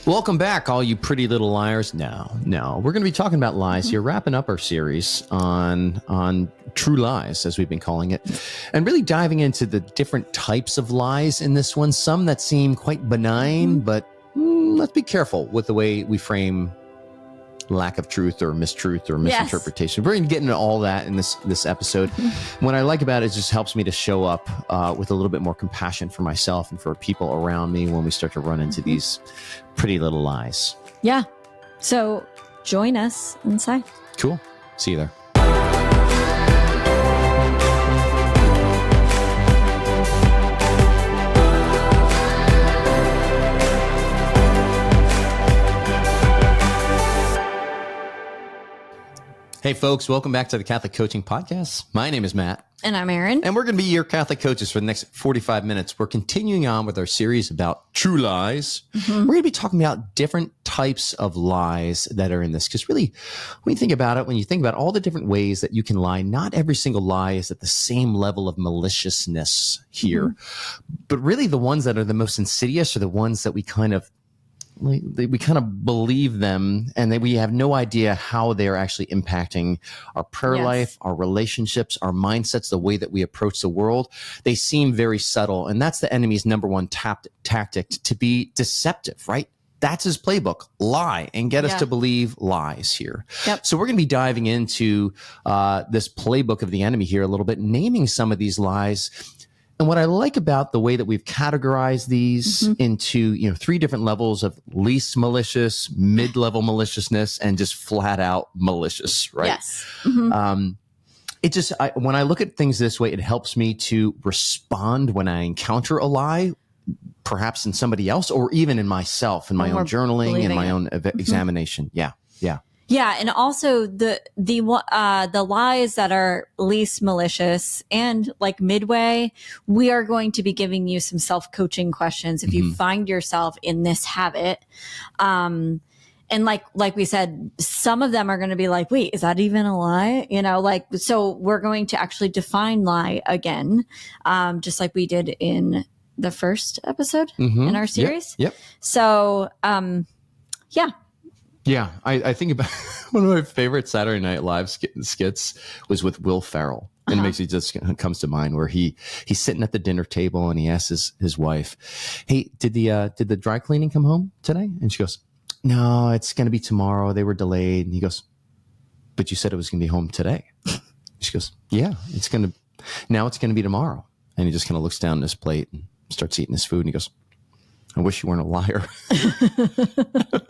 Welcome back, all you pretty little liars. No, we're going to be talking about lies here, wrapping up our series on true lies, as we've been calling it, and really diving into the different types of lies in this one. Some that seem quite benign, but let's be careful with the way we frame lack of truth or mistruth or misinterpretation. We're going to get into all that in this episode. What I like about it is it just helps me to show up with a little bit more compassion for myself and for people around me when we start to run into these pretty little lies. Yeah. So join us inside. Cool. See you there. Hey, folks, welcome back to the Catholic Coaching Podcast. My name is Matt. And I'm Erin. And we're going to be your Catholic coaches for the next 45 minutes. We're continuing on with our series about true lies. We're going to be talking about different types of lies that are in this. Because really, when you think about it, when you think about all the different ways that you can lie, not every single lie is at the same level of maliciousness here. But really, the ones that are the most insidious are the ones that we kind of believe them, and that we have no idea how they're actually impacting our prayer life, our relationships, our mindsets, the way that we approach the world. They seem very subtle, and that's the enemy's number one tactic, to be deceptive, right? That's his playbook, lie, and get us to believe lies here. So we're going to be diving into this playbook of the enemy here a little bit, naming some of these lies. And what I like about the way that we've categorized these into, 3 different levels of least malicious, mid-level maliciousness, and just flat out malicious, right? Yes. It just, when I look at things this way, it helps me to respond when I encounter a lie, perhaps in somebody else, or even in myself, in my own journaling and my own examination. Yeah, and also the lies that are least malicious and like midway, we are going to be giving you some self-coaching questions if you find yourself in this habit. And like we said, some of them are going to be like, wait, is that even a lie? So we're going to actually define lie again, just like we did in the first episode in our series. Yep. So, Yeah, I think about one of my favorite Saturday Night Live skits was with Will Ferrell. And it makes me just comes to mind where he's sitting at the dinner table and he asks his wife, "Hey, did the dry cleaning come home today?" And she goes, "No, it's going to be tomorrow. They were delayed." And he goes, "But you said it was going to be home today." She goes, "Yeah, it's going to be tomorrow." And he just kind of looks down at his plate and starts eating his food. And he goes, "I wish you weren't a liar."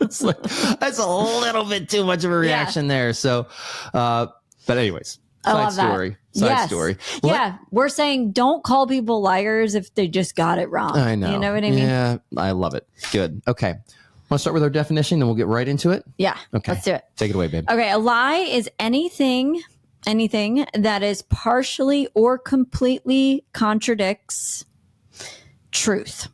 It's like, that's a little bit too much of a reaction there. So, but anyways, side story. We're saying don't call people liars if they just got it wrong. I know. You know what I mean? Yeah, I love it. Good. Okay. Want to start with our definition and we'll get right into it? Yeah. Okay. Let's do it. Take it away, babe. Okay. A lie is anything that is partially or completely contradicts truth.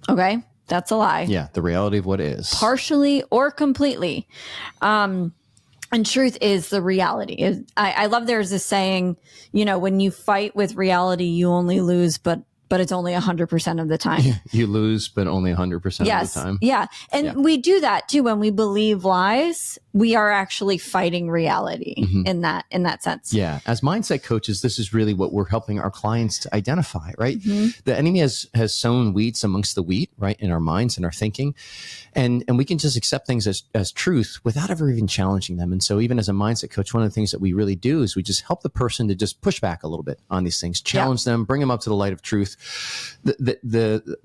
Okay. That's a lie. Yeah. The reality of what is. Partially or completely. And truth is the reality. I love there's this saying, when you fight with reality, you only lose, but it's only 100% of the time. You lose, but only 100% of the time. Yeah. And we do that too. When we believe lies, we are actually fighting reality in that sense. Yeah. As mindset coaches, this is really what we're helping our clients to identify, right? The enemy has sown weeds amongst the wheat, right? In our minds and our thinking. And we can just accept things as truth without ever even challenging them. And so even as a mindset coach, one of the things that we really do is we just help the person to just push back a little bit on these things, challenge them, bring them up to the light of truth.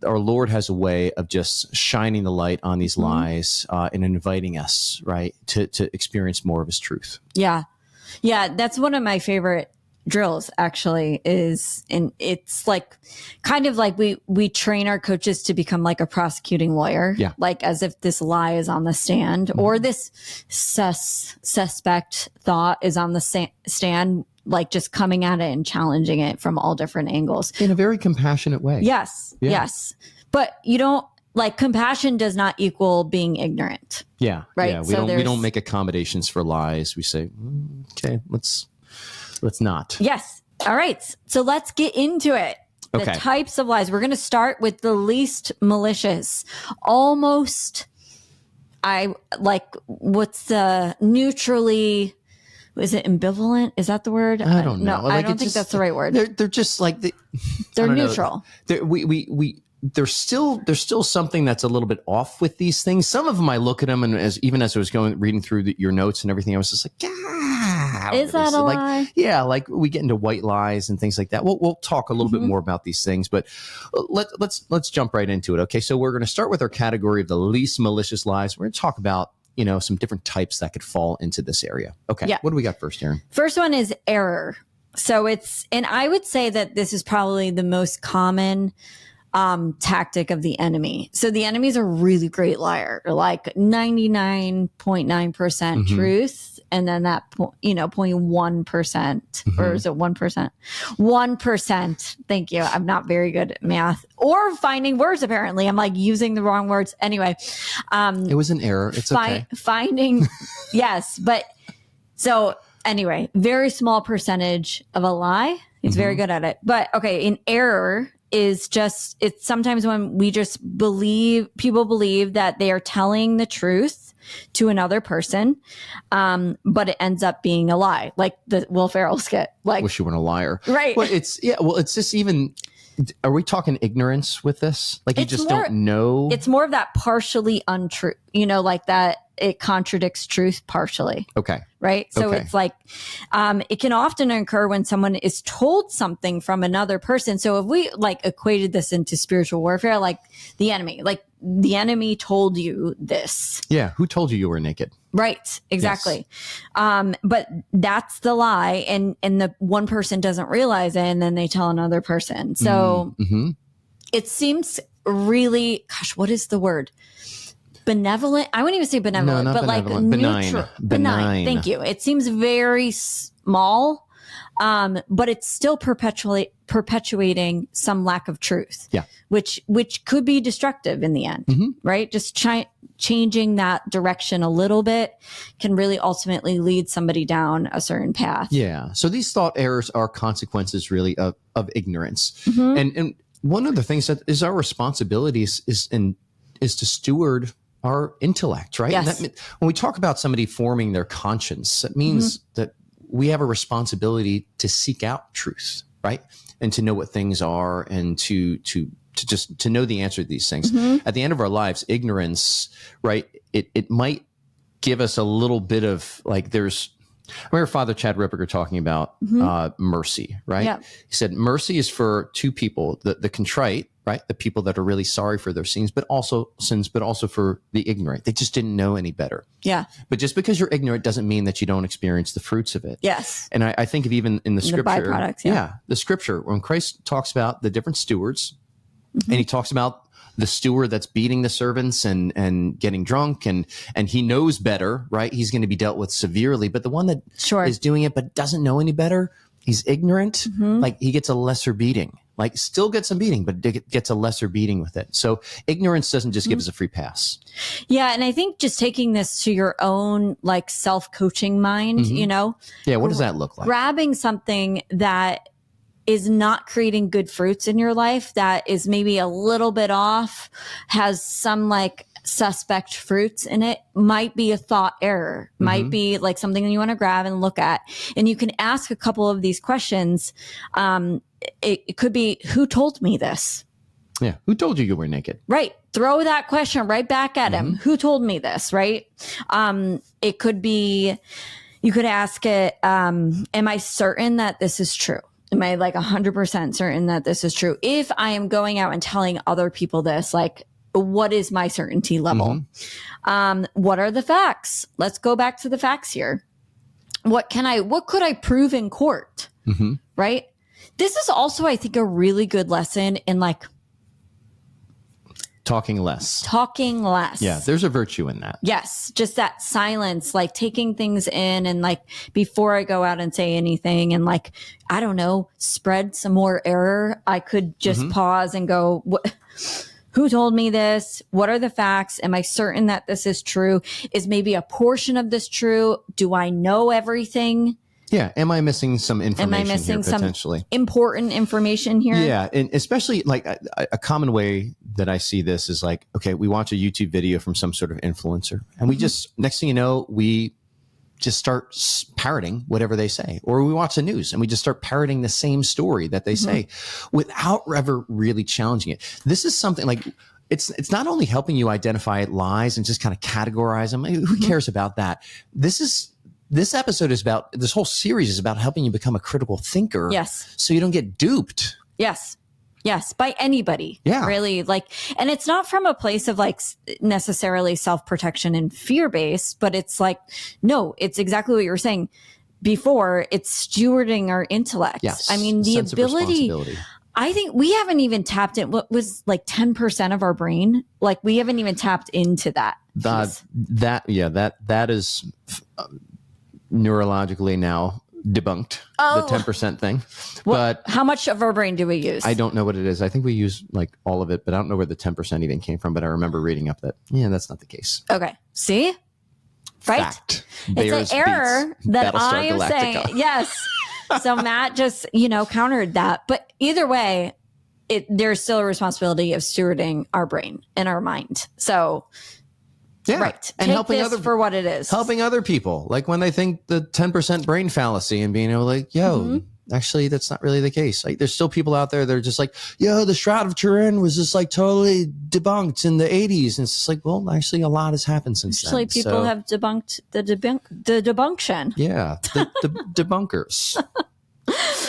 Our Lord has a way of just shining the light on these lies and inviting us, right, to experience more of his truth. Yeah. That's one of my favorite drills actually and it's like kind of like we train our coaches to become like a prosecuting lawyer, like as if this lie is on the stand or this suspect thought is on the stand, like just coming at it and challenging it from all different angles in a very compassionate way. Yes. But you don't, like, compassion does not equal being ignorant. Yeah. Right. Yeah. We don't make accommodations for lies. We say, okay, let's not. Yes. All right. So let's get into it. The types of lies. We're going to start with the least malicious, almost I like, what's the neutrally, is it ambivalent? Is that the word? I don't know. No, I don't think that's the right word. They're just like they're neutral. There's still something that's a little bit off with these things. Some of them I look at them, and even as I was reading through your notes and everything, I was just like, is that a lie? Yeah, like we get into white lies and things like that. We'll talk a little bit more about these things, but let's jump right into it. Okay, so we're going to start with our category of the least malicious lies. We're going to talk about some different types that could fall into this area. Okay. Yeah. What do we got first, Erin? First one is error. So and I would say that this is probably the most common tactic of the enemy. So the enemy's a really great liar, like 99.9% truth. And then that, 0.1%, or is it 1%? 1%. Thank you. I'm not very good at math or finding words. Apparently I'm like using the wrong words. Anyway, it was an error. It's okay. Finding. Yes. But so anyway, very small percentage of a lie. He's very good at it. But okay. In error, it's sometimes when we just people believe that they are telling the truth to another person, but it ends up being a lie, like the Will Ferrell skit. Like, wish you weren't a liar, right? Well, it's just even. Are we talking ignorance with this? Like, you just don't know? It's more of that partially untrue, like that it contradicts truth partially. Okay. Right. So it's like, it can often occur when someone is told something from another person. So if we like equated this into spiritual warfare, like the enemy told you this. Yeah. Who told you were naked? Right. Exactly. Yes. But that's the lie. And the one person doesn't realize it. And then they tell another person. So it seems really, gosh, what is the word? Benevolent. I wouldn't even say benevolent, no, but benevolent. like neutral. Benign. Thank you. It seems very small, but it's still perpetuating some lack of truth. Yeah. Which could be destructive in the end, right? Just changing that direction a little bit can really ultimately lead somebody down a certain path. Yeah. So these thought errors are consequences really of ignorance. And one of the things that is our responsibility is to steward our intellect, right? Yes. When we talk about somebody forming their conscience, that means that we have a responsibility to seek out truth, right? And to know what things are, and to know the answer to these things. At the end of our lives, ignorance, right? It might give us a little bit of like, I remember Father Chad Ripperger talking about mercy, right? Yeah. He said mercy is for two people: the contrite, right? The people that are really sorry for their sins, but also for the ignorant. They just didn't know any better. Yeah. But just because you're ignorant doesn't mean that you don't experience the fruits of it. Yes. And I think of even in the scripture, the byproducts, the scripture, when Christ talks about the different stewards, and he talks about the steward that's beating the servants and getting drunk, and he knows better, right? He's going to be dealt with severely. But the one that is doing it but doesn't know any better, he's ignorant, like he gets a lesser beating. Like, still gets a beating, but gets a lesser beating with it. So ignorance doesn't just give us a free pass. Yeah. And I think just taking this to your own like self-coaching mind, Yeah. What does that look like? Grabbing something that is not creating good fruits in your life, that is maybe a little bit off, has some like suspect fruits in it, might be a thought error, might be like something that you want to grab and look at. And you can ask a couple of these questions. It could be, who told me this? Yeah. Who told you were naked? Right. Throw that question right back at him. Who told me this? Right. It could be, you could ask it, am I certain that this is true? Am I like 100% certain that this is true? If I am going out and telling other people this, like, what is my certainty level? What are the facts? Let's go back to the facts here. What could I prove in court? Right. This is also, I think, a really good lesson in like talking less. Yeah. There's a virtue in that. Yes. Just that silence, like taking things in, and like before I go out and say anything and like, I don't know, spread some more error, I could just pause and go, who told me this? What are the facts? Am I certain that this is true? Is maybe a portion of this true? Do I know everything? Yeah. Am I missing some information here, potentially? Some important information here? Yeah. And especially like a common way that I see this is like, okay, we watch a YouTube video from some sort of influencer, and we just, next thing you know, we just start parroting whatever they say, or we watch the news and we just start parroting the same story that they say without ever really challenging it. This is something like, it's not only helping you identify lies and just kind of categorize them. Who cares about that? This episode is about, this whole series is about helping you become a critical thinker. Yes. So you don't get duped. Yes. Yes, by anybody. Yeah. Really, like, and it's not from a place of like necessarily self-protection and fear-based, but it's like, no, it's exactly what you were saying before. It's stewarding our intellect. Yes. I mean, the ability, I think we haven't even tapped in what was like 10% of our brain. Like, we haven't even tapped into that. That is neurologically now debunked, the 10% thing. But how much of our brain do we use? I don't know what it is. I think we use like all of it, but I don't know where the 10% even came from. But I remember reading up that, that's not the case. Okay. See? Right? Fact. It's an error that I am saying. Yes. So Matt just, countered that. But either way, there's still a responsibility of stewarding our brain and our mind. So yeah. Right. And take helping this for what it is. Helping other people. Like when they think the 10% brain fallacy and being able to like, actually, that's not really the case. Like there's still people out there that are just like, the Shroud of Turin was just like totally debunked in the 80s. And it's just like, well, actually a lot has happened since then. Actually, people have debunked the debunction. Yeah. The debunkers.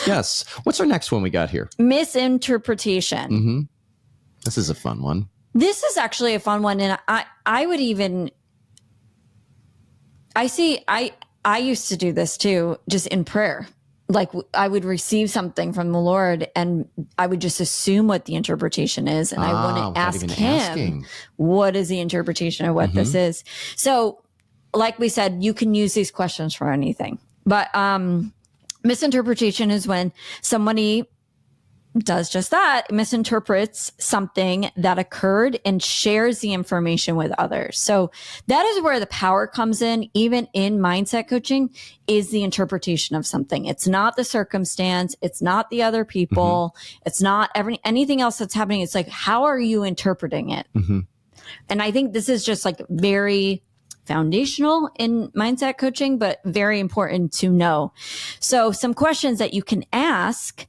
Yes. What's our next one we got here? Misinterpretation. Mm-hmm. This is a fun one. This is actually a fun one. And I would even, I used to do this too, just in prayer. Like I would receive something from the Lord and I would just assume what the interpretation is. And I wouldn't ask him, what is the interpretation of what this is? So like we said, you can use these questions for anything, but, misinterpretation is when somebody does just that, misinterprets something that occurred and shares the information with others. So that is where the power comes in, even in mindset coaching, is the interpretation of something. It's not the circumstance. It's not the other people. It's not anything else that's happening. It's like, how are you interpreting it? And I think this is just like very foundational in mindset coaching, but very important to know. So some questions that you can ask,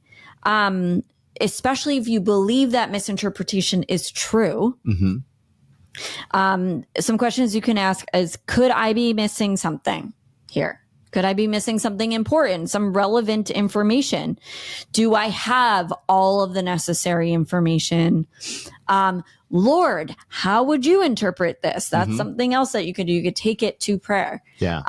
especially if you believe that misinterpretation is true. Some questions you can ask is, could I be missing something here? Could I be missing something important, some relevant information? Do I have all of the necessary information? Lord, how would you interpret this? That's something else that you could do. You could take it to prayer. Yeah.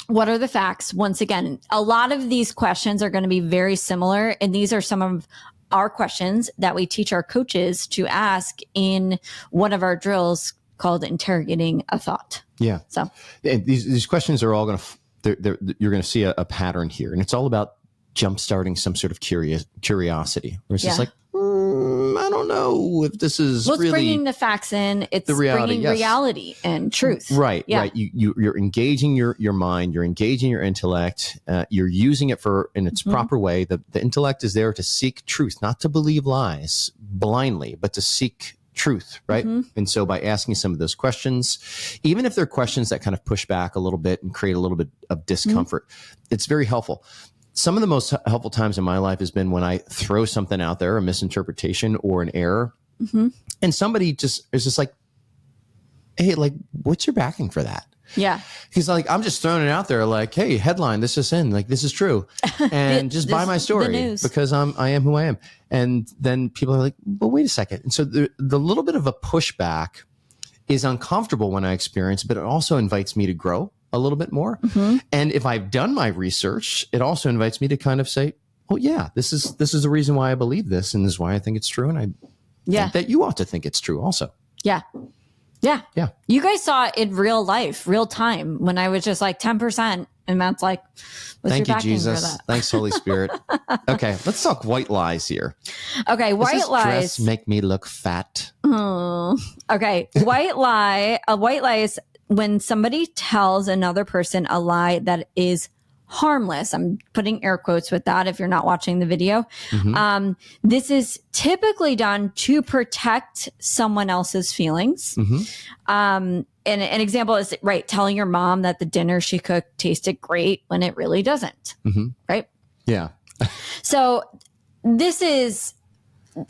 What are the facts? Once again, a lot of these questions are going to be very similar. And these are some of our questions that we teach our coaches to ask in one of our drills called interrogating a thought. Yeah. So these questions are all going to, you're going to see a pattern here. And it's all about jumpstarting some sort of curiosity. Where it's just like, I don't know if this is it's really bringing the facts in. It's the reality, bringing reality and truth. Right. You're engaging your mind. You're engaging your intellect. You're using it in its proper way. The intellect is there to seek truth, not to believe lies blindly, but to seek truth, right? And so by asking some of those questions, even if they're questions that kind of push back a little bit and create a little bit of discomfort, it's very helpful. Some of the most helpful times in my life has been when I throw something out there, a misinterpretation or an error, and somebody is just like, hey, like, what's your backing for that? Yeah. He's like, I'm just throwing it out there like, hey, headline, this is in, like, this is true. And just buy my story because I am who I am. And then people are like, well, wait a second. And so the little bit of a pushback is uncomfortable when I experience, but it also invites me to grow a little bit more. And if I've done my research, it also invites me to kind of say, oh yeah, this is the reason why I believe this. And this is why I think it's true. And I think that you ought to think it's true also. Yeah. You guys saw it in real life, real time, when I was just like 10%. And Matt's like, thank you, Jesus. Thanks, Holy Spirit. Okay, let's talk white lies here. Okay, white lies. Dress make me look fat. Okay, white lie. A white lie is when somebody tells another person a lie that is harmless. I'm putting air quotes with that if you're not watching the video. This is typically done to protect someone else's feelings. And an example is, right, telling your mom that the dinner she cooked tasted great when it really doesn't. Right? Yeah. So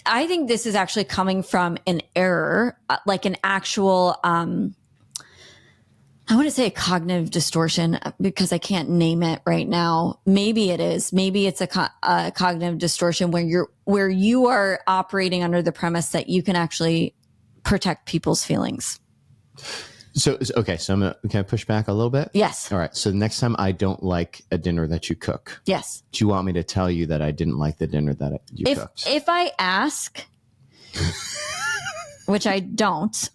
I think this is actually coming from an error, like an actual, I want to say a cognitive distortion because I can't name it right now. Maybe it is. Maybe it's a cognitive distortion where you are operating under the premise that you can actually protect people's feelings. So, okay. So can I push back a little bit? Yes. All right. So next time I don't like a dinner that you cook. Yes. Do you want me to tell you that I didn't like the dinner that you cooked? If I ask, which I don't,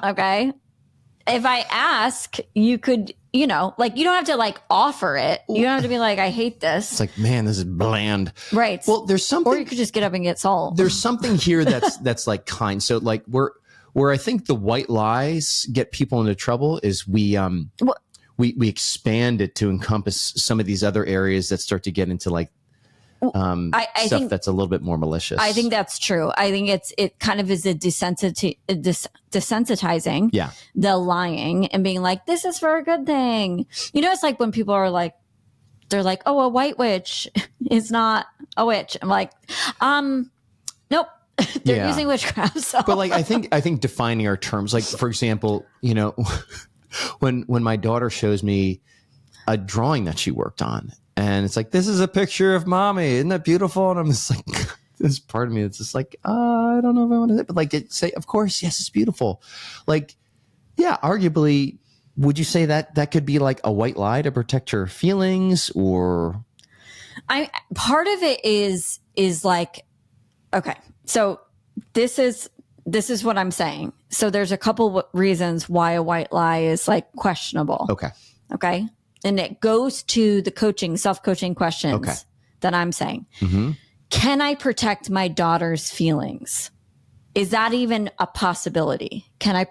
okay. If I ask, you could, like, you don't have to like offer it. You don't have to be like, I hate this. It's like, man, this is bland. Right. Well, there's something. Or you could just get up and get salt. There's something here that's like kind. So like where I think the white lies get people into trouble is we expand it to encompass some of these other areas that start to get into like I stuff think, that's a little bit more malicious. I think that's true. I think it kind of is a desensitizing the lying and being like, this is for a good thing. It's like when people are like, they're like, oh, a white witch is not a witch. I'm like, nope. They're using witchcraft. So. But like, I think defining our terms, like for example, when my daughter shows me a drawing that she worked on, and it's like, this is a picture of mommy. Isn't that beautiful? And I'm just like, this part of me, it's just like, I don't know if I want to, but like say, of course, yes, it's beautiful. Like, yeah, arguably, would you say that could be like a white lie to protect her feelings, or? Part of it is like, okay, so this is what I'm saying. So there's a couple reasons why a white lie is like questionable. Okay. And it goes to the self-coaching questions that I'm saying. Can I protect my daughter's feelings? Is that even a possibility? Can I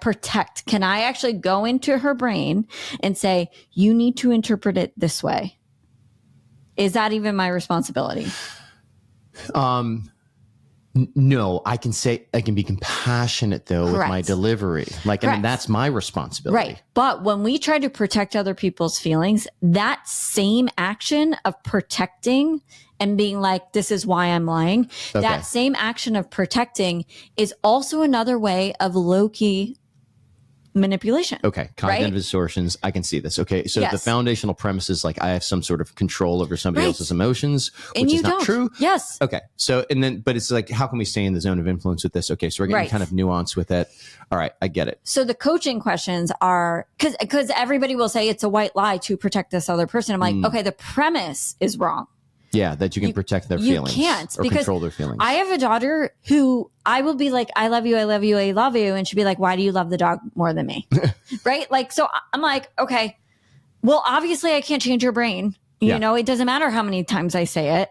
actually go into her brain and say, you need to interpret it this way? Is that even my responsibility? No, I can be compassionate though with my delivery. Like, I mean, that's my responsibility. Right. But when we try to protect other people's feelings, that same action of protecting and being like, this is why I'm lying, that same action of protecting is also another way of low-key manipulation. Okay. Cognitive distortions. I can see this. Okay. So the foundational premise is like, I have some sort of control over somebody else's emotions, which is not true. Yes. Okay. So, but it's like, how can we stay in the zone of influence with this? Okay. So we're getting kind of nuance with it. All right. I get it. So the coaching questions are, cause everybody will say it's a white lie to protect this other person. I'm like, okay, the premise is wrong. Yeah, that you can protect their feelings. You can't or control their feelings. I have a daughter who I will be like, I love you, I love you, I love you. And she'll be like, why do you love the dog more than me? Right? Like, so I'm like, okay, well, obviously I can't change your brain. It doesn't matter how many times I say it.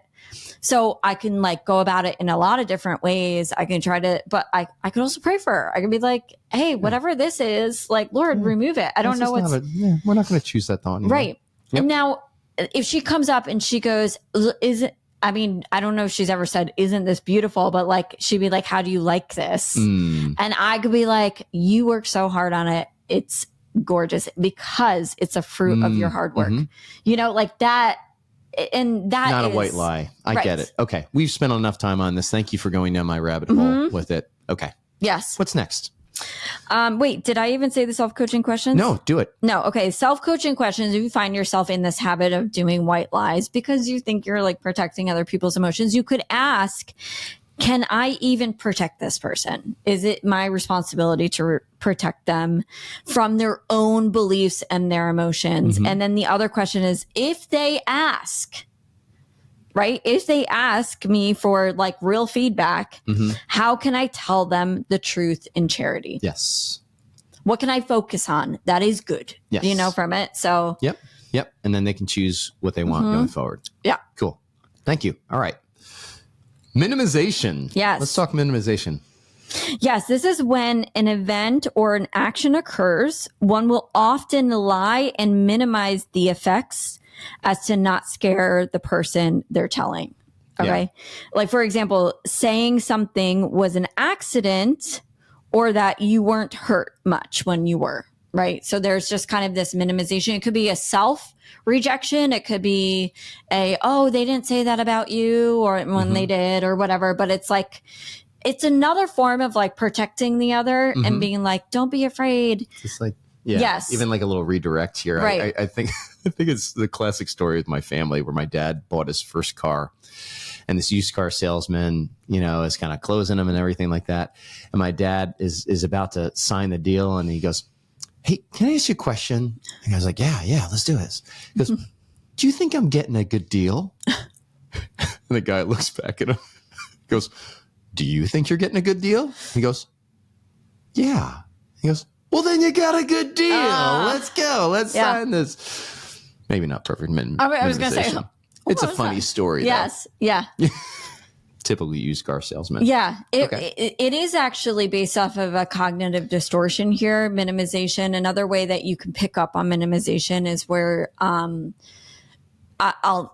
So I can like go about it in a lot of different ways. I can try to, but I could also pray for her. I can be like, hey, whatever this is, like, Lord, remove it. I don't know what's. We're not going to choose that thought anymore. Right. Yep. And now, if she comes up and she goes, I don't know if she's ever said, isn't this beautiful? But like, she'd be like, how do you like this? And I could be like, you worked so hard on it. It's gorgeous because it's a fruit of your hard work, like that. And that not is a white lie. I get it. Okay. We've spent enough time on this. Thank you for going down my rabbit hole with it. Okay. Yes. What's next? Wait, did I even say the self-coaching questions? No, do it. No. Okay. Self-coaching questions. If you find yourself in this habit of doing white lies because you think you're like protecting other people's emotions, you could ask, can I even protect this person? Is it my responsibility to protect them from their own beliefs and their emotions? And then the other question is, if they ask, right? If they ask me for like real feedback, how can I tell them the truth in charity? Yes. What can I focus on? That is good, from it. So, Yep. And then they can choose what they want going forward. Yeah. Cool. Thank you. All right. Minimization. Yes. Let's talk minimization. Yes, this is when an event or an action occurs. One will often lie and minimize the effects as to not scare the person they're telling. Okay. Like, for example, saying something was an accident or that you weren't hurt much when you were, right? So there's just kind of this minimization. It could be a self rejection. It could be oh, they didn't say that about you, or when they did, or whatever. But it's like, it's another form of like protecting the other and being like, don't be afraid. It's like, yes, even like a little redirect here. Right. I think it's the classic story with my family where my dad bought his first car. And this used car salesman, is kind of closing him and everything like that. And my dad is about to sign the deal. And he goes, hey, can I ask you a question? And I was like, yeah, let's do this. He goes, do you think I'm getting a good deal? And the guy looks back at him. He goes, do you think you're getting a good deal? He goes, yeah. He goes, well, then you got a good deal. Let's go. Let's sign this. Maybe not perfect. I was going to say, it's a funny story. Yes. Though. Yeah. Typically used car salesman. Yeah. It is actually based off of a cognitive distortion here, minimization. Another way that you can pick up on minimization is where, I'll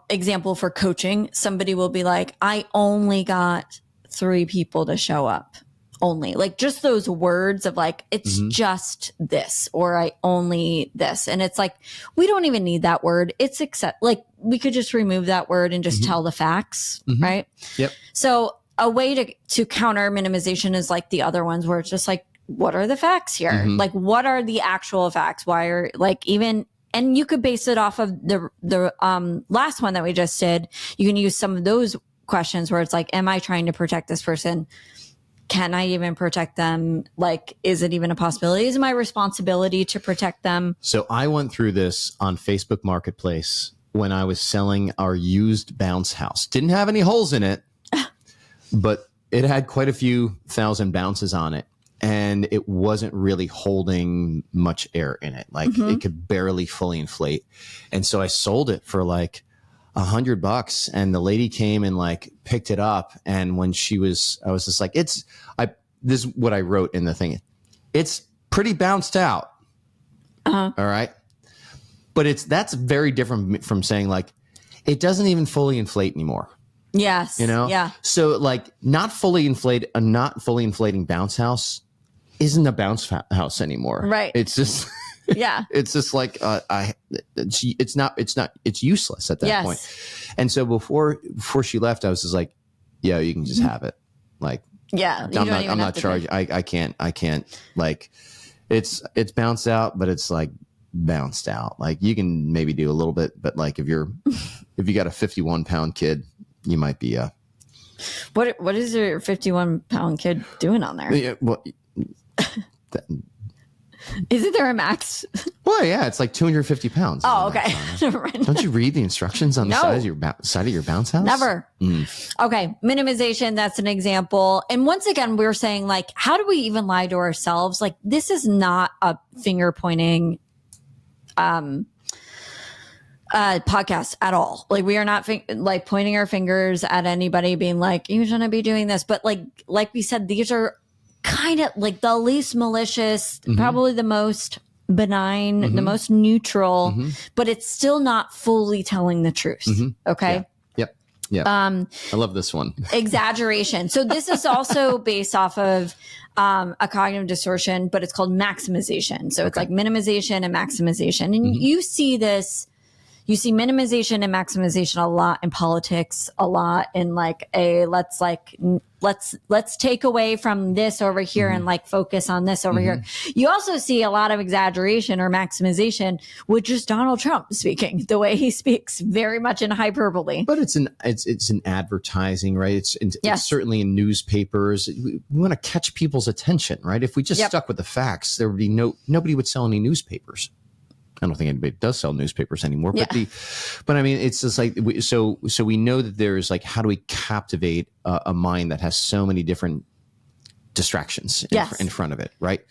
example for coaching. Somebody will be like, I only got 3 people to show up. Only, like, just those words of like, it's just this, or I only this. And it's like, we don't even need that word. It's like, we could just remove that word and just tell the facts. Right. Yep. So a way to counter minimization is like the other ones where it's just like, what are the facts here? Like, what are the actual facts? Why are like even, and you could base it off of the last one that we just did. You can use some of those questions where it's like, am I trying to protect this person? Can I even protect them? Like, is it even a possibility? Is it my responsibility to protect them? So I went through this on Facebook Marketplace when I was selling our used bounce house. Didn't have any holes in it, but it had quite a few thousand bounces on it. And it wasn't really holding much air in it. Like it could barely fully inflate. And so I sold it for like $100, and the lady came and like picked it up. And when I was just like, this is what I wrote in the thing. It's pretty bounced out. All right. But that's very different from saying like, it doesn't even fully inflate anymore. Yes. Yeah. So like a not fully inflating bounce house isn't a bounce house anymore. Right. It's just, it's just like it's useless at that point. And so before she left, I was just like, yeah, you can just have it. Like, I'm not charged. I can't like, it's bounced out, but it's like bounced out. Like you can maybe do a little bit, but like if you got a 51-pound kid, you might be what is your 51-pound kid doing on there? Yeah, well, isn't there a max? Well, yeah, it's like 250 pounds. Oh, okay. Don't you read the instructions on the side of your bounce house? Never. Okay. Minimization. That's an example. And once again, we're saying like, how do we even lie to ourselves? Like, this is not a finger pointing, podcast at all. Like, we are not like pointing our fingers at anybody being like, you shouldn't be doing this. But like we said, these are kind of like the least malicious, probably the most benign, the most neutral, but it's still not fully telling the truth. Okay. Yep. I love this one. Exaggeration. So this is also based off of a cognitive distortion, but it's called maximization. So it's like minimization and maximization. And you see this, you see minimization and maximization a lot in politics, a lot in like let's take away from this over here and like focus on this over here. You also see a lot of exaggeration or maximization with just Donald Trump speaking, the way he speaks, very much in hyperbole. But it's in advertising, right? It's certainly in newspapers. We want to catch people's attention, right? If we just stuck with the facts, there would be nobody would sell any newspapers. I don't think anybody does sell newspapers anymore, but I mean, it's just like, so we know that there's like, how do we captivate a mind that has so many different distractions Yes. in front of it, right?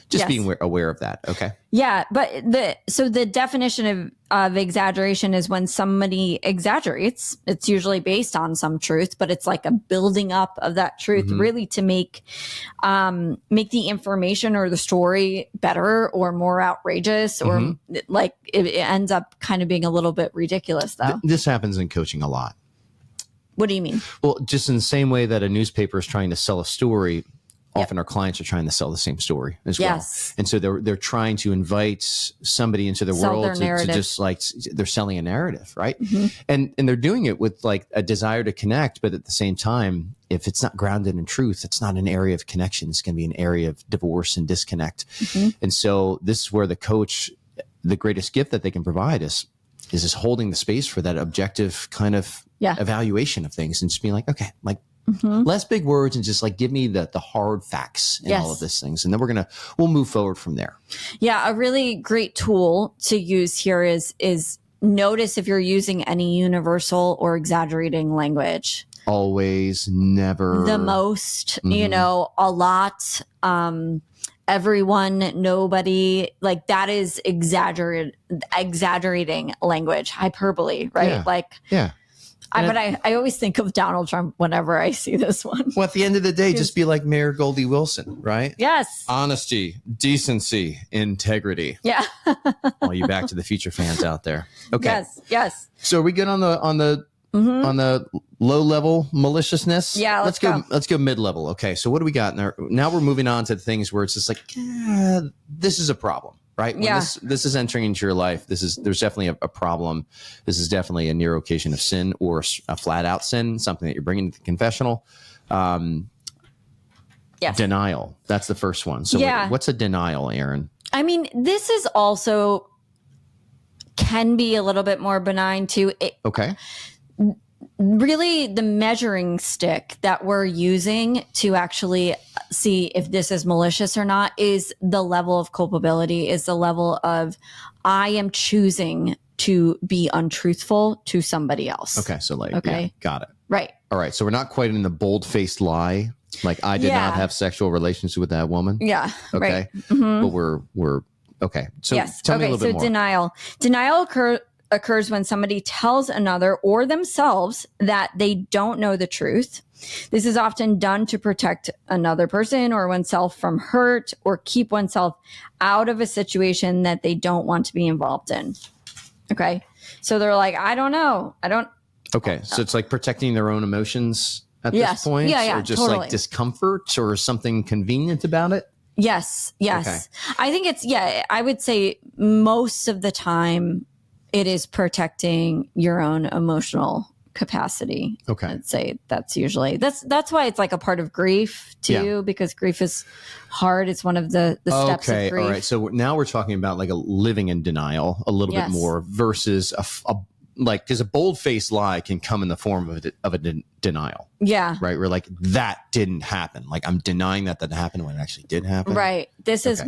Just Yes. being aware of that. Okay. Yeah, but the definition of exaggeration is when somebody exaggerates. It's usually based on some truth, but it's like a building up of that truth, really to make the information or the story better or more outrageous, or like it ends up kind of being a little bit ridiculous, though. This happens in coaching a lot. What do you mean? Well, just in the same way that a newspaper is trying to sell a story, often our clients are trying to sell the same story as Yes. well. And so they're trying to invite somebody into the Sell world their to just like, they're selling a narrative, right? And they're doing it with like a desire to connect, but at the same time, if it's not grounded in truth, it's not an area of connection. It's going to be an area of divorce and disconnect. And so this is where the coach, the greatest gift that they can provide is just holding the space for that objective kind of evaluation of things and just being like, okay, like less big words and just like give me the hard facts and all of these things. And then we'll move forward from there. Yeah. A really great tool to use here is notice if you're using any universal or exaggerating language. Always, never. The most, a lot, everyone, nobody, like that is exaggerating language, hyperbole, right? Yeah. Like, but I always think of Donald Trump whenever I see this one. Well, at the end of the day, just be like Mayor Goldie Wilson, right? Yes. Honesty, decency, integrity. Yeah. All you Back to the Future fans out there. Okay. Yes. Yes. So are we good on the low level maliciousness? Yeah. Let's go. Let's go mid level. Okay. So what do we got now? Now we're moving on to the things where it's just like, this is a problem. Right? When this is entering into your life, there's definitely a problem. This is definitely a near occasion of sin or a flat out sin, something that you're bringing to the confessional. Denial. That's the first one. So what's a denial, Erin? I mean, this is also can be a little bit more benign too. Okay. Really, the measuring stick that we're using to actually see if this is malicious or not is the level of culpability, is the level of I am choosing to be untruthful to somebody else. Okay. So got it. Right. All right. So we're not quite in the bold-faced lie. Like I did not have sexual relations with that woman. Yeah. Okay. Right. Mm-hmm. But we're okay. So tell me a little bit more. Denial occurs when somebody tells another or themselves that they don't know the truth. This is often done to protect another person or oneself from hurt or keep oneself out of a situation that they don't want to be involved in. Okay. So they're like, I don't know. Okay. So it's like protecting their own emotions at this point? Yeah. Or just totally. like discomfort or something convenient about it? Yes. Okay. I think I would say most of the time it is protecting your own emotional capacity. Okay. I'd say that's usually that's why it's like a part of grief too, because grief is hard. It's one of the steps of grief. All right. So now we're talking about like a living in denial a little bit more versus because a bold-faced lie can come in the form of a denial. Yeah. Right. We're like, that didn't happen. Like I'm denying that happened when it actually did happen. Right. This is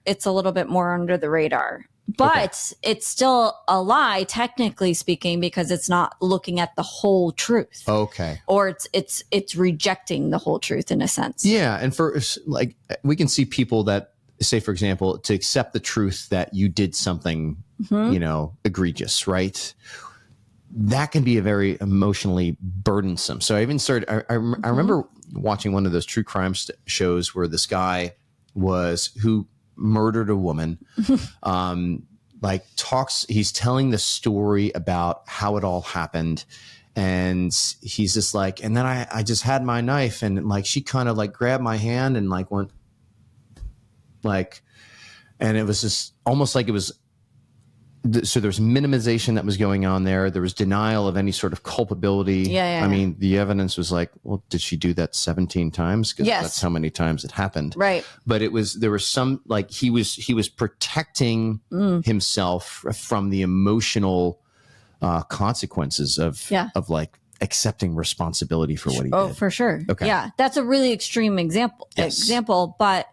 it's a little bit more under the radar. But it's still a lie, technically speaking, because it's not looking at the whole truth. Okay. Or it's rejecting the whole truth in a sense. Yeah. And for like, we can see people that say, for example, to accept the truth that you did something, egregious, right? That can be a very emotionally burdensome. So I even started, I remember watching one of those true crime shows where this guy who murdered a woman, he's telling the story about how it all happened. And he's just like, and then I just had my knife and like, she kind of like grabbed my hand and like went like, and it was just almost like it was, so there's minimization that was going on there. There was denial of any sort of culpability. I mean, the evidence was like, well, did she do that 17 times? Because that's how many times it happened. Right. But there was some, like he was protecting himself from the emotional consequences of like accepting responsibility for what he did. Oh, for sure. Okay. Yeah. That's a really extreme example, but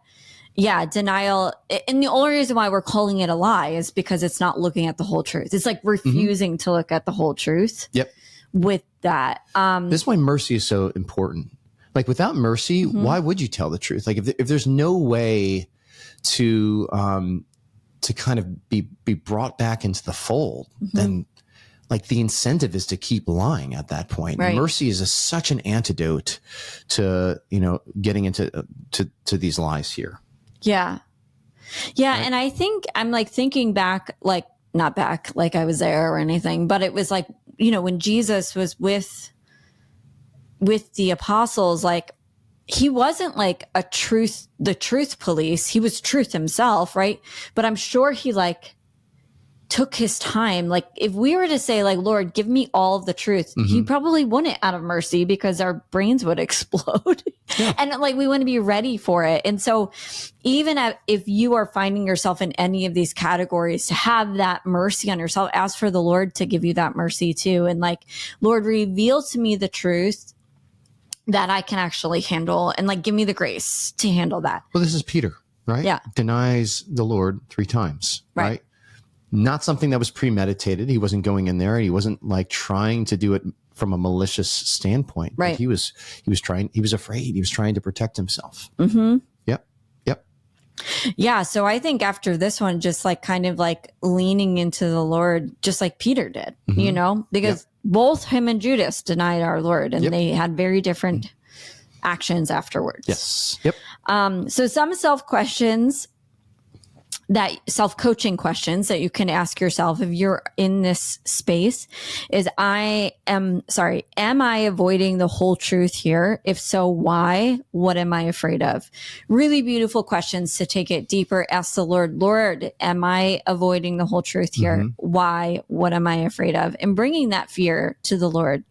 yeah, denial. And the only reason why we're calling it a lie is because it's not looking at the whole truth. It's like refusing to look at the whole truth. Yep. With that. This is why mercy is so important. Like without mercy, why would you tell the truth? Like if there's no way to kind of be brought back into the fold, then like the incentive is to keep lying at that point. Right. Mercy is such an antidote to, getting into to these lies here. Yeah. Yeah. Right. And I think I'm like thinking back, like not back, like I was there or anything, but it was like, when Jesus was with the apostles, like he wasn't like the truth police. He was truth himself. Right. But I'm sure he like took his time. Like if we were to say like, Lord, give me all of the truth, he probably wouldn't out of mercy because our brains would explode and like we wouldn't be ready for it. And so even if you are finding yourself in any of these categories, to have that mercy on yourself, ask for the Lord to give you that mercy too. And like, Lord, reveal to me the truth that I can actually handle, and like give me the grace to handle that. Well, this is Peter, right? Yeah. Denies the Lord 3 times, right? Not something that was premeditated. He wasn't going in there. He wasn't like trying to do it from a malicious standpoint. Right. He was afraid. He was trying to protect himself. Yep. Yeah. So I think after this one, just like kind of like leaning into the Lord, just like Peter did, because both him and Judas denied our Lord, and they had very different actions afterwards. Yes. Yep. So some self-coaching questions that you can ask yourself if you're in this space is, am I avoiding the whole truth here? If so, why? What am I afraid of? Really beautiful questions to take it deeper. Ask the Lord, am I avoiding the whole truth here? Why? What am I afraid of? And bringing that fear to the Lord.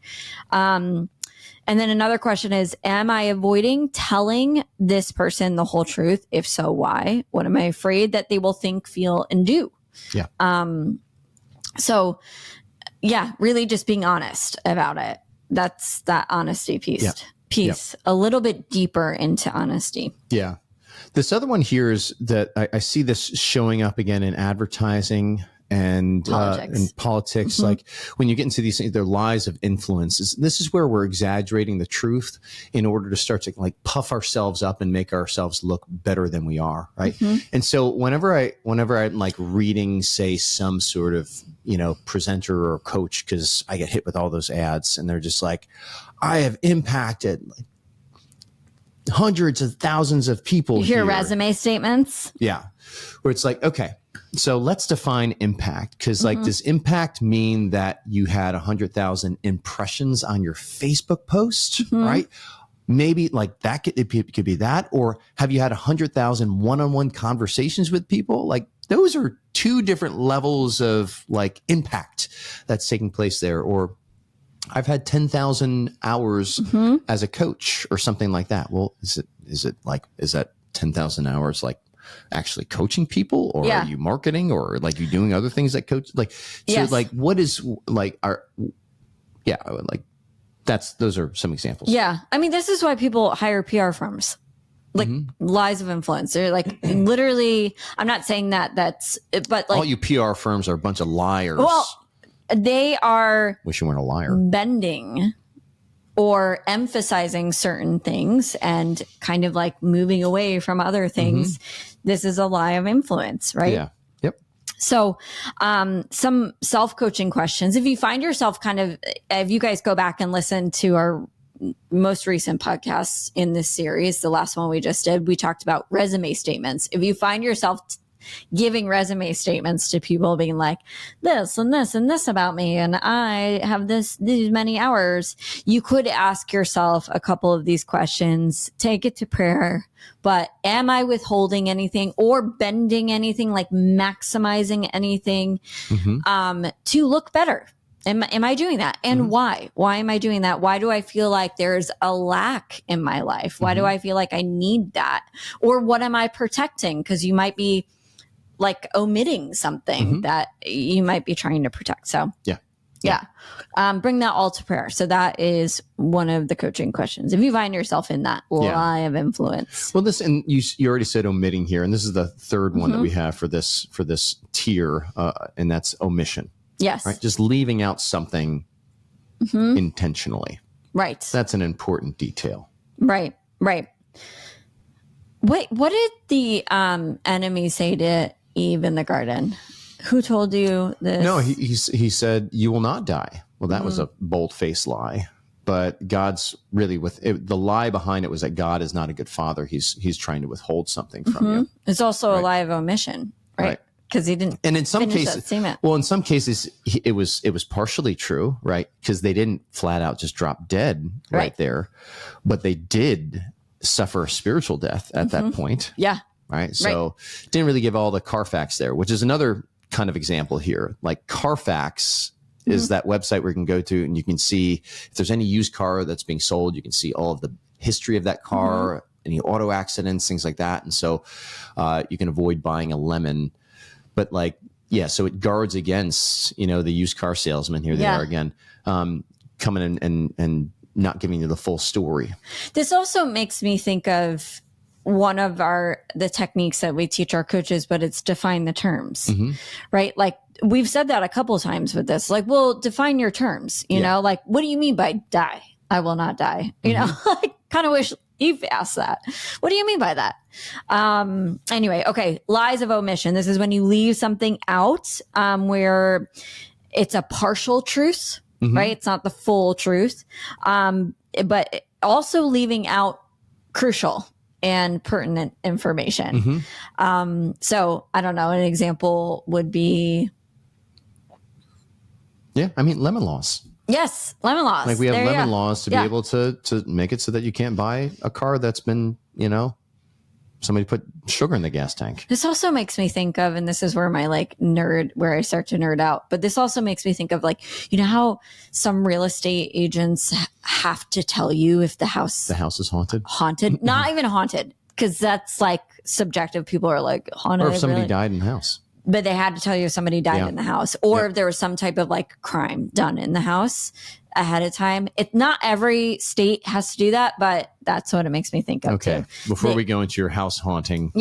And then another question is, am I avoiding telling this person the whole truth? If so, why? What am I afraid that they will think, feel, and do? Yeah. So yeah, really just being honest about it. That's that honesty piece, a little bit deeper into honesty. Yeah. This other one here is that I see this showing up again in advertising and politics. Like when you get into these things, they're lies of influence. This is where we're exaggerating the truth in order to start to like puff ourselves up and make ourselves look better than we are. Right. And so whenever I'm like reading, say, some sort of, presenter or coach, because I get hit with all those ads and they're just like, I have impacted like hundreds of thousands of people. You hear resume statements. Yeah. Where it's like, okay, so let's define impact, because like, does impact mean that you had 100,000 impressions on your Facebook post, right? Maybe like that it could be that, or have you had 100,000 one-on-one conversations with people? Like those are 2 different levels of like impact that's taking place there. Or I've had 10,000 hours as a coach or something like that. Well, is that 10,000 hours like actually coaching people, or are you marketing, or like you doing other things that coach? Like, so like what is like those are some examples. Yeah. I mean, this is why people hire PR firms, like lies of influence. They're like literally, I'm not saying that's, but like all you PR firms are a bunch of liars. Well, they are wish you weren't a liar. Bending or emphasizing certain things and kind of like moving away from other things. This is a lie of influence, right? Yeah. Yep. So, some self-coaching questions. If you find yourself if you guys go back and listen to our most recent podcasts in this series, the last one we just did, we talked about resume statements. If you find yourself giving resume statements to people being like this and this and this about me, and I have these many hours, you could ask yourself a couple of these questions, take it to prayer. But am I withholding anything or bending anything, like maximizing anything to look better? Am I doing that? And why? Why am I doing that? Why do I feel like there's a lack in my life? Why do I feel like I need that? Or what am I protecting? Because you might be like omitting something that you might be trying to protect. So bring that all to prayer. So that is one of the coaching questions. If you find yourself in that lie of influence. Well, this, and you already said omitting here, and this is the third one that we have for this tier, and that's omission. Yes. Right. Just leaving out something intentionally. Right. That's an important detail. Right. Right. Wait, what did the enemy say to Eve in the garden? Who told you this? No, he said, you will not die. Well, that was a bold-faced lie. But God's really the lie behind it was that God is not a good father. He's trying to withhold something from you. It's also a lie of omission, right? Because he didn't. And in some cases, in some cases, it was partially true, right? Because they didn't flat out just drop dead right there, but they did suffer a spiritual death at that point. Yeah. Right. So didn't really give all the Carfax there, which is another kind of example here. Like Carfax is that website where you can go to and you can see if there's any used car that's being sold, you can see all of the history of that car, any auto accidents, things like that. And so you can avoid buying a lemon. But so it guards against, the used car salesman. Here they are again, coming in and not giving you the full story. This also makes me think of one of the techniques that we teach our coaches, but it's define the terms, right? Like we've said that a couple of times with this, like, well, define your terms, you know, like, what do you mean by die? I will not die. You know, I kind of wish Eve asked that. What do you mean by that? Anyway, okay. Lies of omission. This is when you leave something out, where it's a partial truth, right? It's not the full truth. But also leaving out crucial and pertinent information. So I don't know, an example would be. Yeah. I mean, lemon laws. Yes. Lemon laws. Like we have lemon laws to be able to make it so that you can't buy a car that's been, somebody put sugar in the gas tank. This also makes me think of, and this is where my where I start to nerd out, but this also makes me think of how some real estate agents have to tell you if the house is haunted. Haunted, not even haunted, because that's subjective. People are like haunted. Or if somebody died in the house. But they had to tell you if somebody died in the house, or if there was some type of crime done in the house ahead of time. Not every state has to do that, but that's what it makes me think of. Okay. Too. Before we go into your house haunting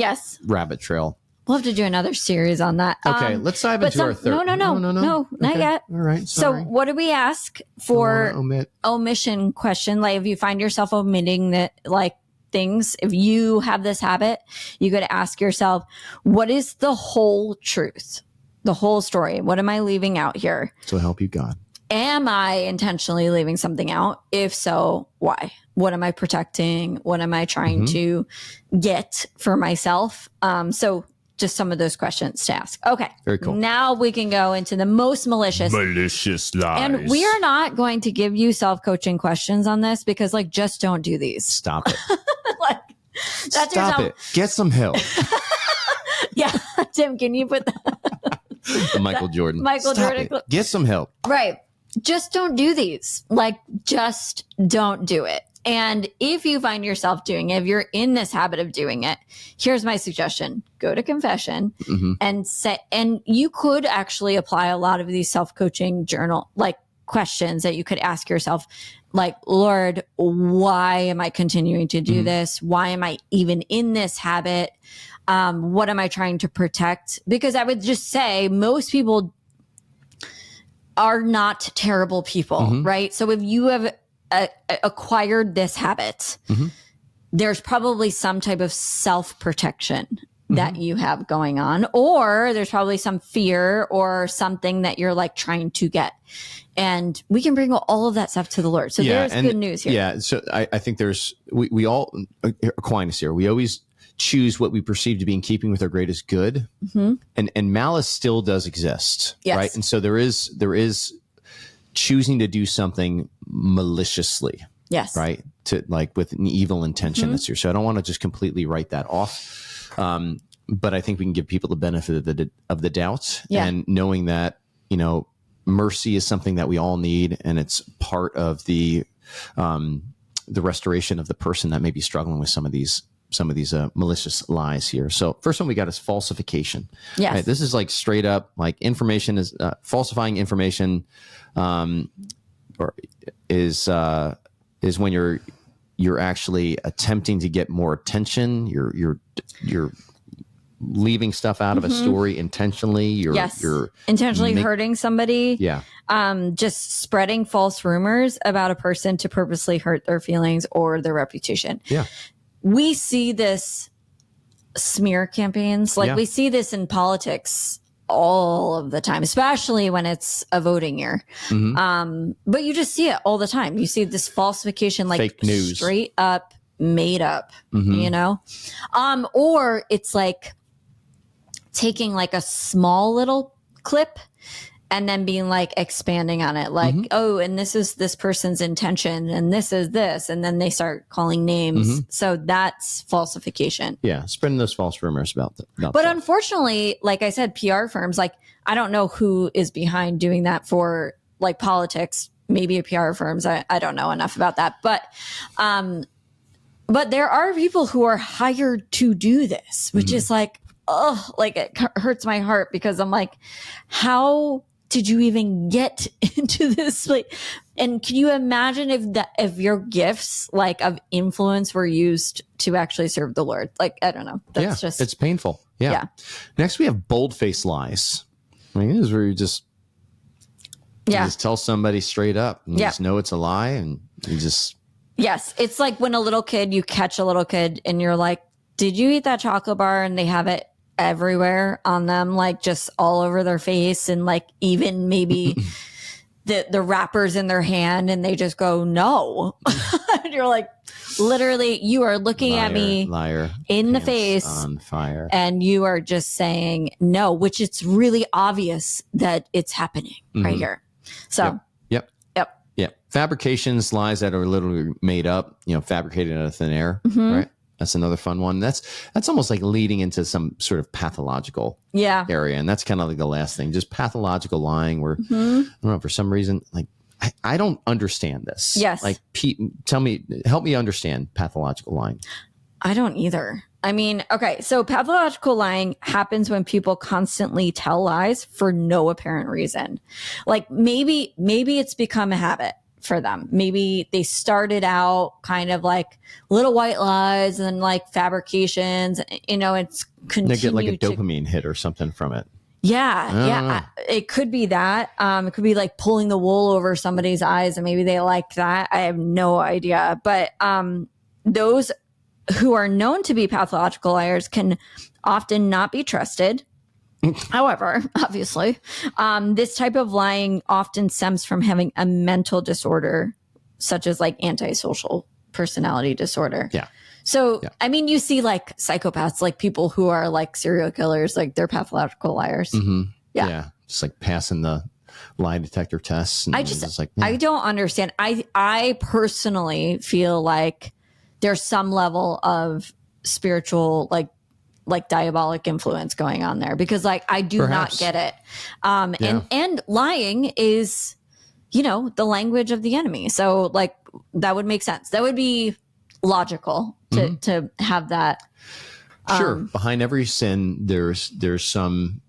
rabbit trail. We'll have to do another series on that. Okay, let's dive into our third. No, not yet. All right, sorry. So what do we ask for omission question? Like if you find yourself omitting things, if you have this habit, you got to ask yourself, what is the whole truth? The whole story? What am I leaving out here? So help you God. Am I intentionally leaving something out? If so, why? What am I protecting? What am I trying to get for myself? So just some of those questions to ask. Okay. Very cool. Now we can go into the most malicious lies. And we are not going to give you self-coaching questions on this because just don't do these. Stop it. That's Stop it. Get some help. Yeah. Tim, can you put that? The Michael Jordan. Stop Jordan. It. Get some help. Right. Just don't do these. Just don't do it. And if you find yourself doing it, if you're in this habit of doing it, here's my suggestion. Go to confession and you could actually apply a lot of these self-coaching journal, questions that you could ask yourself, Lord, why am I continuing to do this? Why am I even in this habit? What am I trying to protect? Because I would just say most people are not terrible people, right? So if you have acquired this habit, there's probably some type of self-protection that you have going on, or there's probably some fear or something that you're trying to get. And we can bring all of that stuff to the Lord. So there's good news here. Yeah. So I think we all, Aquinas here, we always choose what we perceive to be in keeping with our greatest good. And malice still does exist. Yes. Right. And so there is choosing to do something maliciously. Yes. Right. To with an evil intention that's here. So I don't want to just completely write that off. But I think we can give people the benefit of the doubt and knowing that, mercy is something that we all need. And it's part of the restoration of the person that may be struggling with some of these malicious lies here. So first one we got is falsification. Yes. Right? This is straight up information is falsifying information, or is when you're actually attempting to get more attention. You're leaving stuff out of a story intentionally. You're intentionally hurting somebody. Yeah. Just spreading false rumors about a person to purposely hurt their feelings or their reputation. Yeah. We see this smear campaigns. Like we see this in politics all of the time, especially when it's a voting year. But you just see it all the time. You see this falsification, like fake news, straight up made up, you know? Or it's like taking like a small little clip and then being like expanding on it, like, oh, and this is this person's intention, and this is this, and then they start calling names. So that's falsification. Yeah, spreading those false rumors about that. But unfortunately, like I said, PR firms, like I don't know who is behind doing that for like politics. Maybe PR firms. I don't know enough about that, but there are people who are hired to do this, which is like, oh, like it hurts my heart because I'm like, how did you even get into this? Like, and can you imagine if your gifts like of influence were used to actually serve the Lord? Like, I don't know. That's just, it's painful. Yeah. Next we have bold-faced lies. I mean, this is where you just tell somebody straight up and you just know it's a lie and you just. Yes. It's like when you catch a little kid and you're like, did you eat that chocolate bar? And they have it everywhere on them, like just all over their face, and like even maybe the wrappers in their hand, and they just go no. And you're like, literally, you are looking at me in the face on fire, and you are just saying no, which it's really obvious that it's happening right here. So yep. Fabrications, lies that are literally made up, fabricated out of thin air, right? That's another fun one. That's almost like leading into some sort of pathological area. And that's kind of like the last thing, just pathological lying where, I don't know, for some reason, like, I don't understand this. Yes. Like, help me understand pathological lying. I don't either. I mean, okay, so pathological lying happens when people constantly tell lies for no apparent reason. Like maybe it's become a habit for them. Maybe they started out kind of like little white lies and then like fabrications, it's continued. They get like a dopamine hit or something from it. Yeah. It could be that. It could be like pulling the wool over somebody's eyes and maybe they like that. I have no idea. But those who are known to be pathological liars can often not be trusted. However, obviously, this type of lying often stems from having a mental disorder, such as like antisocial personality disorder. Yeah. So, I mean, you see like psychopaths, like people who are like serial killers, like they're pathological liars. Yeah. Just like passing the lie detector tests. And I don't understand. I personally feel like there's some level of spiritual, like diabolic influence going on there, because like I do not get it. And lying is, the language of the enemy. So like that would make sense. That would be logical to have that. Sure. Behind every sin, there's some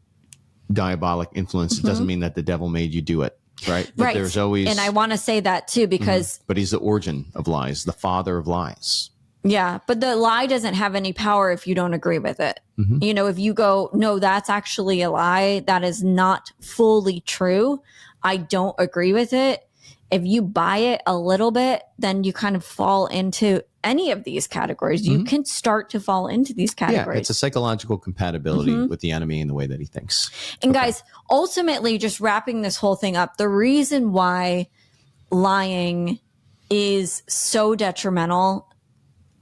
diabolic influence. It doesn't mean that the devil made you do it. Right. But there's always, and I want to say that too, because, but he's the origin of lies, the father of lies. Yeah, but the lie doesn't have any power if you don't agree with it. If you go, no, that's actually a lie, that is not fully true, I don't agree with it. If you buy it a little bit, then you kind of fall into any of these categories. You can start to fall into these categories. Yeah, it's a psychological compatibility with the enemy and the way that he thinks. And guys, ultimately, just wrapping this whole thing up, the reason why lying is so detrimental,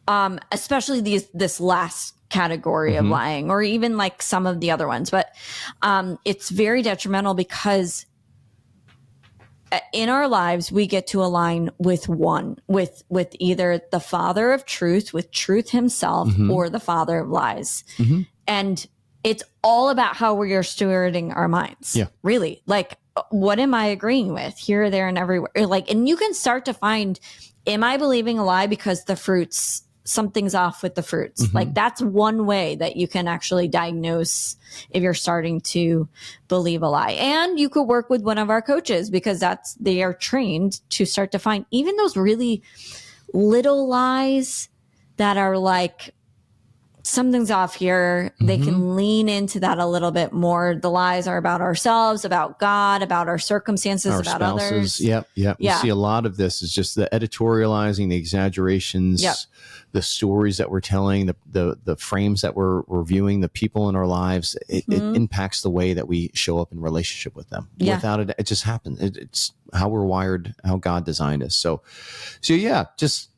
especially this last category of lying, or even like some of the other ones, but it's very detrimental because in our lives we get to align with either the father of truth, with truth himself, or the father of lies. And it's all about how we are stewarding our minds. Yeah, really, like, what am I agreeing with here, there, and everywhere? Like, and you can start to find, am I believing a lie because the fruits, something's off with the fruits? Like, that's one way that you can actually diagnose if you're starting to believe a lie. And you could work with one of our coaches, because they are trained to start to find even those really little lies that are like something's off here, they can lean into that a little bit more. The lies are about ourselves, about God, about our circumstances, Our about spouses. others. Yep. Yeah. You see a lot of this is just the editorializing, the exaggerations, the stories that we're telling, the frames that we're viewing, the people in our lives. It impacts the way that we show up in relationship with them. Yeah. Without it, it just happens. It's how we're wired, how God designed us. So yeah, just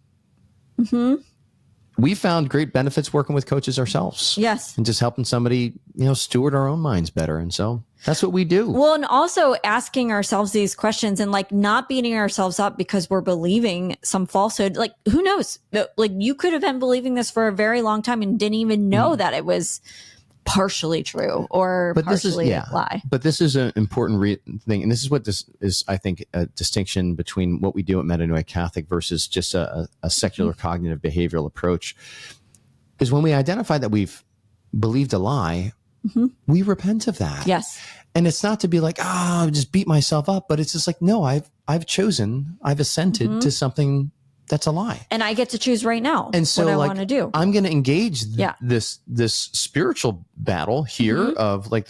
we found great benefits working with coaches ourselves. Yes. And just helping somebody, steward our own minds better. And so that's what we do. Well, and also asking ourselves these questions and like not beating ourselves up because we're believing some falsehood. Like, who knows? Like, you could have been believing this for a very long time and didn't even know that it was partially true or partially a lie. But this is an important thing. And this is what this is, I think, a distinction between what we do at Metanoia Catholic versus just a secular cognitive behavioral approach is when we identify that we've believed a lie, we repent of that. Yes. And it's not to be like, just beat myself up, but it's just like, no, I've assented to something that's a lie. And I get to choose right now and so, what I want to do. I'm going to engage this spiritual battle here of like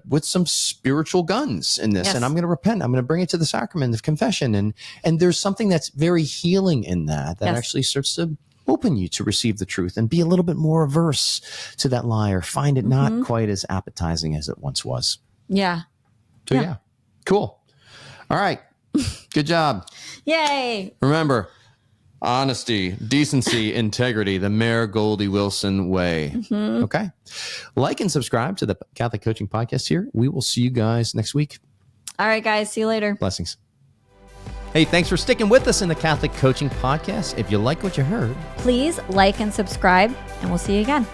with some spiritual guns in this. Yes. And I'm going to repent. I'm going to bring it to the sacrament of confession. And there's something that's very healing in that actually starts to open you to receive the truth and be a little bit more averse to that lie or find it not quite as appetizing as it once was. Yeah. So yeah. Cool. All right. Good job. Yay. Remember, honesty, decency, integrity, the Mayor Goldie Wilson way. Okay. Like and subscribe to the Catholic Coaching Podcast here. We will see you guys next week. All right, guys. See you later. Blessings. Hey, thanks for sticking with us in the Catholic Coaching Podcast. If you like what you heard, please like and subscribe, and we'll see you again.